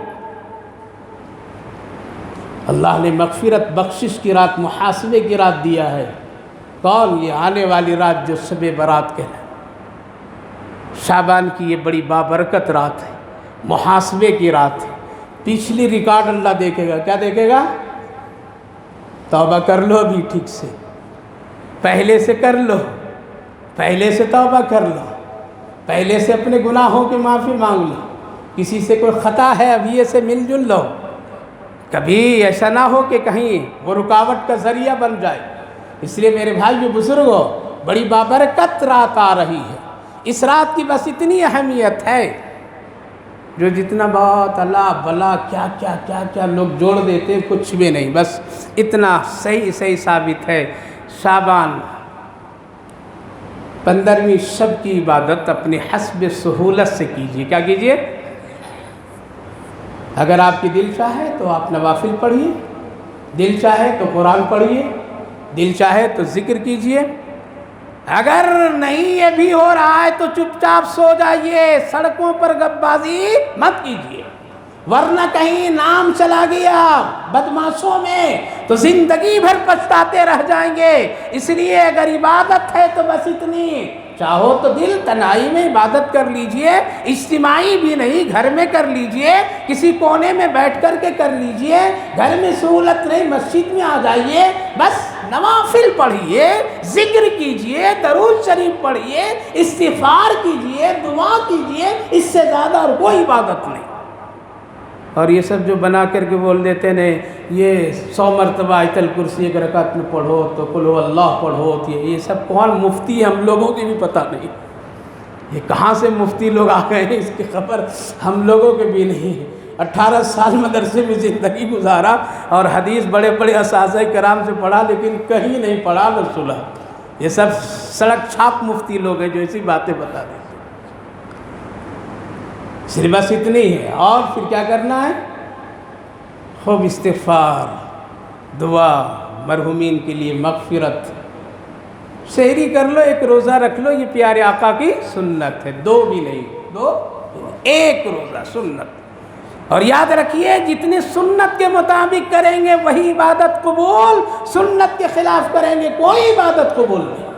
A: اللہ نے مغفرت، بخشش کی رات، محاسبے کی رات دیا ہے۔ کون؟ یہ آنے والی رات جو شب برات کہلائی، شعبان کی یہ بڑی بابرکت رات ہے، محاسبے کی رات ہے۔ پچھلی ریکارڈ اللہ دیکھے گا، کیا دیکھے گا؟ توبہ کر لو ابھی ٹھیک سے، پہلے سے کر لو، پہلے سے توبہ کر لو، پہلے سے اپنے گناہوں کی معافی مانگ لو، کسی سے کوئی خطا ہے ابھی سے مل جل لو، کبھی ایسا نہ ہو کہ کہیں وہ رکاوٹ کا ذریعہ بن جائے۔ اس لیے میرے بھائیو بزرگوں، بڑی بابرکت رات آ رہی ہے۔ اس رات کی بس اتنی اہمیت ہے، جو جتنا بہت اللہ بلا کیا کیا کیا کیا لوگ جوڑ دیتے ہیں، کچھ بھی نہیں، بس اتنا صحیح ثابت ہے۔ شعبان 15ویں شب کی عبادت اپنی حسب سہولت سے کیجیے۔ کیا کیجیے؟ اگر آپ کی دل چاہے تو آپ نوافل پڑھیے، دل چاہے تو قرآن پڑھیے، دل چاہے تو ذکر کیجیے، اگر نہیں یہ بھی ہو رہا ہے تو چپ چاپ سو جائیے، سڑکوں پر گپ بازی مت کیجیے، ورنہ کہیں نام چلا گیا بدماشوں میں تو زندگی بھر پچھتاتے رہ جائیں گے۔ اس لیے اگر عبادت ہے تو بس اتنی، چاہو تو دل تنہائی میں عبادت کر لیجئے، اجتماعی بھی نہیں، گھر میں کر لیجئے، کسی کونے میں بیٹھ کر کے کر لیجئے، گھر میں سہولت نہیں مسجد میں آ جائیے، بس نوافل پڑھیے، ذکر کیجئے، درود شریف پڑھیے، استغفار کیجئے، دعا کیجئے، اس سے زیادہ اور کوئی عبادت نہیں۔ اور یہ سب جو بنا کر کے بول دیتے ہیں یہ 100 مرتبہ آیت الکرسی ایک رکعت میں پڑھو تو قل هو اللہ پڑھو، یہ سب کون مفتی ہے، ہم لوگوں کی بھی پتہ نہیں، یہ کہاں سے مفتی لوگ آ گئے ہیں اس کی خبر ہم لوگوں کے بھی نہیں۔ 18 سال مدرسے میں زندگی گزارا اور حدیث بڑے بڑے اساتذہ کرام سے پڑھا، لیکن کہیں نہیں پڑھا نہ سنا۔ یہ سب سڑک چھاپ مفتی لوگ ہیں جو ایسی باتیں بتا دیتے ہیں۔ صرف بس اتنی ہے، اور پھر کیا کرنا ہے؟ خوب استغفار، دعا، مرحومین کے لیے مغفرت، سحری کر لو، ایک روزہ رکھ لو، یہ پیارے آقا کی سنت ہے، 2 بھی نہیں، 2 ایک روزہ سنت۔ اور یاد رکھیے جتنی سنت کے مطابق کریں گے وہی عبادت قبول، سنت کے خلاف کریں گے کوئی عبادت قبول نہیں۔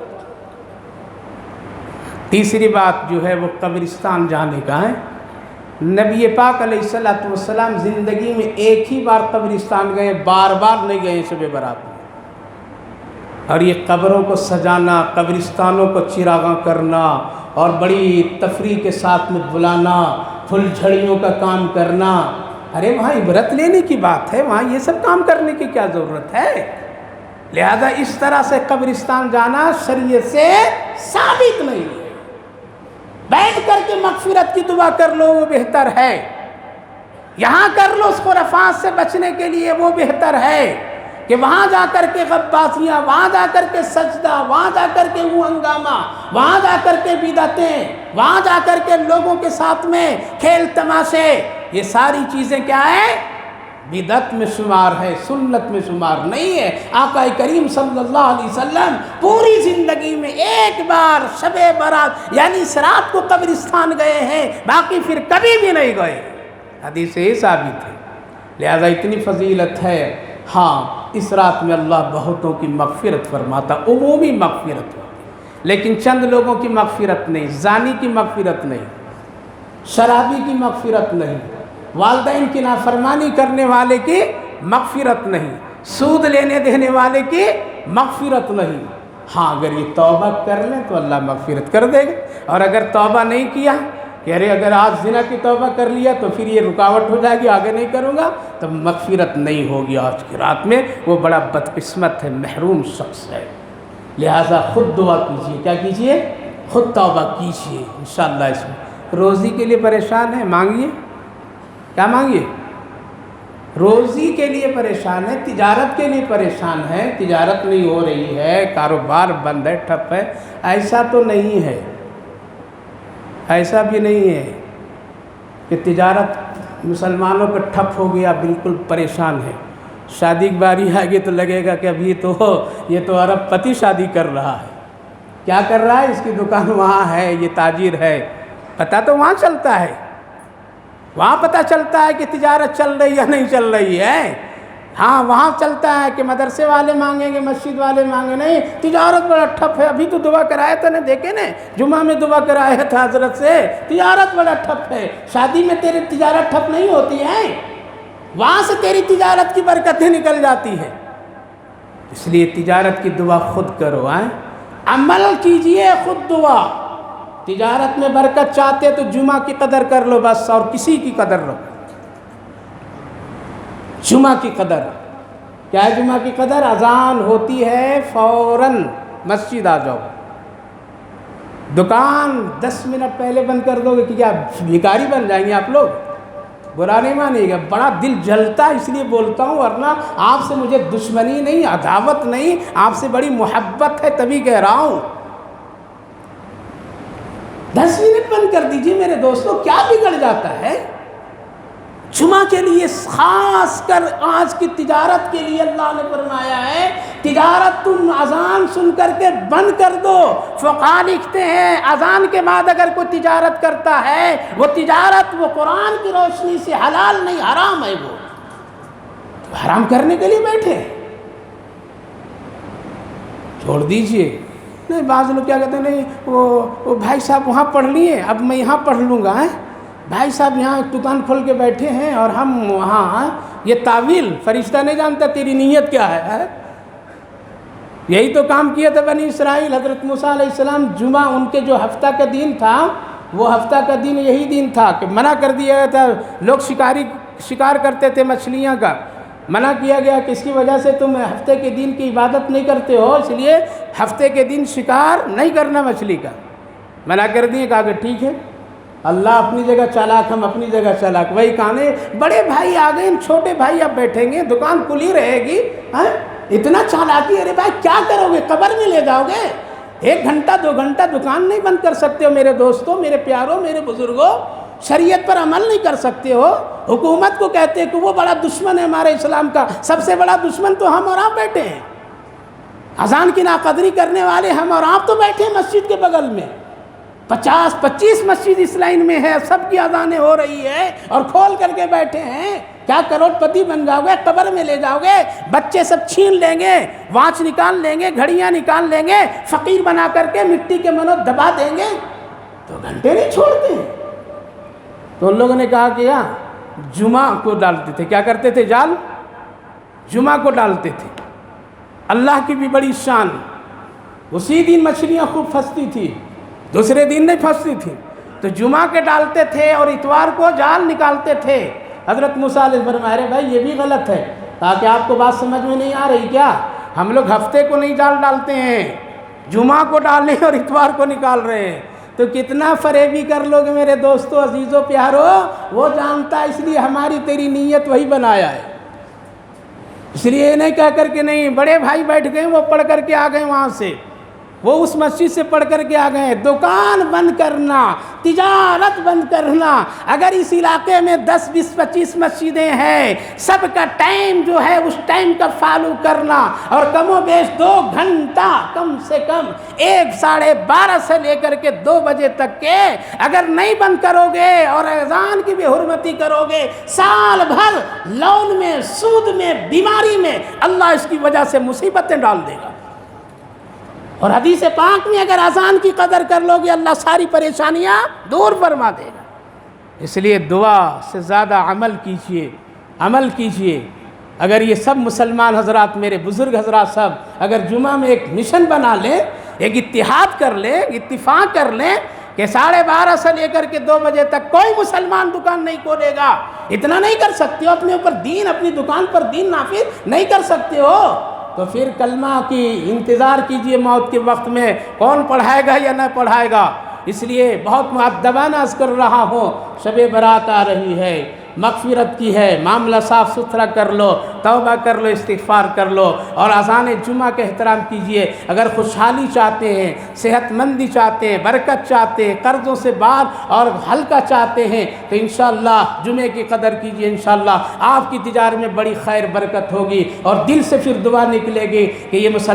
A: تیسری بات جو ہے وہ قبرستان جانے کا ہے۔ نبی پاک علیہ الصلوۃ والسلام زندگی میں ایک ہی بار قبرستان گئے، بار بار نہیں گئے شب برات میں۔ اور یہ قبروں کو سجانا، قبرستانوں کو چراغاں کرنا اور بڑی تفریح کے ساتھ میں بلانا، پھل جھڑیوں کا کام کرنا، ارے وہاں عبرت لینے کی بات ہے، وہاں یہ سب کام کرنے کی کیا ضرورت ہے؟ لہذا اس طرح سے قبرستان جانا شریعت سے ثابت نہیں ہے۔ بیٹھ کر کے مغفرت کی دعا کر لو وہ بہتر ہے، یہاں کر لو اس خرافات سے بچنے کے لیے وہ بہتر ہے کہ وہاں جا کر کے غباسیاں، وہاں جا کر کے سجدہ، وہاں جا کر کے وہ ہنگامہ، وہاں جا کر کے بدعتیں، وہاں جا کر کے لوگوں کے ساتھ میں کھیل تماشے، یہ ساری چیزیں کیا ہے؟ بدعت میں شمار ہے، سنت میں شمار نہیں ہے۔ آقا کریم صلی اللہ علیہ وسلم پوری زندگی میں ایک بار شب برات یعنی اس رات کو قبرستان گئے ہیں، باقی پھر کبھی بھی نہیں گئے، حدیث سے ثابت ہے۔ لہذا اتنی فضیلت ہے۔ ہاں اس رات میں اللہ بہتوں کی مغفرت فرماتا، عمومی مغفرت ہوتی، لیکن چند لوگوں کی مغفرت نہیں، زانی کی مغفرت نہیں، شرابی کی مغفرت نہیں، والدین کی نافرمانی کرنے والے کی مغفرت نہیں، سود لینے دینے والے کی مغفرت نہیں۔ ہاں اگر یہ توبہ کر لیں تو اللہ مغفرت کر دے گا، اور اگر توبہ نہیں کیا کہ ارے اگر آج زنا کی توبہ کر لیا تو پھر یہ رکاوٹ ہو جائے گی، آگے نہیں کروں گا، تو مغفرت نہیں ہوگی آج کی رات میں، وہ بڑا بدقسمت ہے، محروم شخص ہے۔ لہٰذا خود دعا کیجئے، کیا کیجئے؟ خود توبہ کیجئے انشاءاللہ۔ اس میں روزی کے لیے پریشان ہے، مانگیے، کیا مانگیے؟ روزی کے لیے پریشان ہے، تجارت کے لیے پریشان ہے، تجارت نہیں ہو رہی ہے، کاروبار بند ہے، ٹھپ ہے، ایسا تو نہیں ہے، ایسا بھی نہیں ہے کہ تجارت مسلمانوں کا ٹھپ ہو گیا، بالکل پریشان ہے۔ شادی کی باری آگے تو لگے گا کہ ابھی تو یہ تو ارب پتی شادی کر رہا ہے، کیا کر رہا ہے؟ اس کی دکان وہاں ہے، یہ تاجر ہے، پتہ تو وہاں چلتا ہے، وہاں پتہ چلتا ہے کہ تجارت چل رہی یا نہیں چل رہی ہے۔ ہاں وہاں چلتا ہے کہ مدرسے والے مانگیں گے، مسجد والے مانگیں، نہیں تجارت بڑا ٹھپ ہے، ابھی تو دعا کرایا تھا نے، دیکھے نا جمعہ میں دعا کرایا تھا حضرت سے، تجارت بڑا ٹھپ ہے۔ شادی میں تیری تجارت ٹھپ نہیں ہوتی ہے، وہاں سے تیری تجارت کی برکتیں نکل جاتی ہیں۔ اس لیے تجارت کی دعا خود کرو، عمل کیجئے، خود دعا۔ تجارت میں برکت چاہتے تو جمعہ کی قدر کر لو بس، اور کسی کی قدر رکھو۔ جمعہ کی قدر کیا ہے؟ جمعہ کی قدر اذان ہوتی ہے فوراً مسجد آ جاؤ، دکان 10 منٹ پہلے بند کر دو گے کہ کیا بھکاری بن جائیں گے آپ لوگ؟ برا نہیں مانیے گا، بڑا دل جلتا ہے اس لیے بولتا ہوں، ورنہ آپ سے مجھے دشمنی نہیں، عداوت نہیں، آپ سے بڑی محبت ہے، تبھی کہہ رہا ہوں۔ 10 منٹ بند کر دیجئے میرے دوستو، کیا بگڑ جاتا ہے؟ جمعہ کے لیے خاص کر آج کی تجارت کے لیے اللہ نے فرمایا ہے تجارت تم اذان سن کر کے بند کر دو۔ فقہا لکھتے ہیں اذان کے بعد اگر کوئی تجارت کرتا ہے وہ تجارت وہ قرآن کی روشنی سے حلال نہیں، حرام ہے، وہ حرام کرنے کے لیے بیٹھے، چھوڑ دیجئے۔ نہیں بعض لوگ کیا کہتے ہیں، نہیں وہ بھائی صاحب وہاں پڑھ لیے، اب میں یہاں پڑھ لوں گا۔ بھائی صاحب یہاں ایک دکان کھول کے بیٹھے ہیں اور ہم وہاں، یہ تعویل فرشتہ نہیں جانتا تیری نیت کیا ہے۔ یہی تو کام کیا تھا بنی اسرائیل، حضرت موسیٰ علیہ السلام، جمعہ ان کے جو ہفتہ کا دن تھا، وہ ہفتہ کا دن یہی دن تھا کہ منع کر دیا گیا تھا، لوگ شکار کرتے تھے مچھلیاں کا، منع کیا گیا کہ اس کی وجہ سے تم ہفتے کے دن کی عبادت نہیں کرتے ہو، اس لیے ہفتے کے دن شکار نہیں کرنا مچھلی کا، منع کر دیے۔ کہا کہ ٹھیک ہے، اللہ اپنی جگہ چالاک، ہم اپنی جگہ چالاک۔ وہی کہانے بڑے بھائی آ گئے، چھوٹے بھائی اب بیٹھیں گے، دکان کھلی رہے گی، اتنا چالاکی، ارے بھائی کیا کرو گے؟ قبر میں لے جاؤ گے؟ 1 گھنٹہ 2 گھنٹہ دکان نہیں بند کر سکتے ہو میرے دوستوں، میرے پیاروں، میرے بزرگوں؟ شریعت پر عمل نہیں کر سکتے ہو؟ حکومت کو کہتے کہ وہ بڑا دشمن ہے ہمارے اسلام کا، سب سے بڑا دشمن تو ہم اور آپ بیٹھے ہیں۔ اذان کی ناقدری کرنے والے ہم اور آپ تو بیٹھے ہیں مسجد کے بغل میں، 50-25 مسجد اس لائن میں ہے، سب کی اذانیں ہو رہی ہے اور کھول کر کے بیٹھے ہیں۔ کیا کروڑ پتی بن جاؤ گے؟ قبر میں لے جاؤ گے؟ بچے سب چھین لیں گے، واچ نکال لیں گے، گھڑیاں نکال لیں گے، فقیر بنا کر کے مٹی کے منو دبا دیں گے، 2 گھنٹے نہیں چھوڑتے ہیں۔ تو ان لوگوں نے کہا کہ یہاں جمعہ کو ڈالتے تھے. کیا کرتے تھے؟ جال جمعہ کو ڈالتے تھے. اللہ کی بھی بڑی شان. اسی دن مچھلیاں خوب پھنستی تھی، دوسرے دن نہیں پھنستی تھی. تو جمعہ کے ڈالتے تھے اور اتوار کو جال نکالتے تھے. حضرت موسیٰ علیہ السلام فرمائے بھائی یہ بھی غلط ہے. تاکہ آپ کو بات سمجھ میں نہیں آ رہی کیا؟ ہم لوگ ہفتے کو نہیں جال ڈالتے ہیں، جمعہ کو ڈالیں اور اتوار کو نکال رہے ہیں. تو کتنا فریبی کر لو گے میرے دوستو عزیزو پیارو. وہ جانتا ہے، اس لیے ہماری تیری نیت وہی بنایا ہے. اس لیے یہ نہیں کہہ کر کے نہیں، بڑے بھائی بیٹھ گئے وہ پڑھ کر کے آ گئے وہاں سے، وہ اس مسجد سے پڑھ کر کے آ گئے. دکان بند کرنا، تجارت بند کرنا. اگر اس علاقے میں 10 20 25 مسجدیں ہیں، سب کا ٹائم جو ہے اس ٹائم کا فالو کرنا، اور کم و بیش 2 گھنٹہ کم سے کم 1 ساڑھے 12 سے لے کر کے 2 بجے تک کے اگر نہیں بند کرو گے اور اذان کی بھی حرمتی کرو گے، سال بھر لون میں، سود میں، بیماری میں اللہ اس کی وجہ سے مصیبتیں ڈال دے گا. اور حدیث پاک میں اگر اذان کی قدر کر لو گے اللہ ساری پریشانیاں دور فرما دے گا. اس لیے دعا سے زیادہ عمل کیجئے، عمل کیجئے. اگر یہ سب مسلمان حضرات، میرے بزرگ حضرات سب اگر جمعہ میں ایک مشن بنا لیں، ایک اتحاد کر لیں، اتفاق کر لیں کہ 12:30 سے لے کر کے 2 بجے تک کوئی مسلمان دکان نہیں کھولے گا. اتنا نہیں کر سکتے ہو اپنے اوپر دین، اپنی دکان پر دین نافذ نہیں کر سکتے ہو، تو پھر کلمہ کی انتظار کیجئے موت کے وقت میں کون پڑھائے گا یا نہ پڑھائے گا. اس لیے بہت مؤدبانہ عرض کر رہا ہوں، شب برات آ رہی ہے، مغفرت کی ہے، معاملہ صاف ستھرا کر لو، توبہ کر لو، استغفار کر لو، اور اذان جمعہ کا احترام کیجئے. اگر خوشحالی چاہتے ہیں، صحت مندی چاہتے ہیں، برکت چاہتے ہیں، قرضوں سے بال اور ہلکا چاہتے ہیں، تو انشاءاللہ جمعے کی قدر کیجئے. انشاءاللہ آپ کی تجارت میں بڑی خیر برکت ہوگی، اور دل سے پھر دعا نکلے گی کہ یہ مسلمان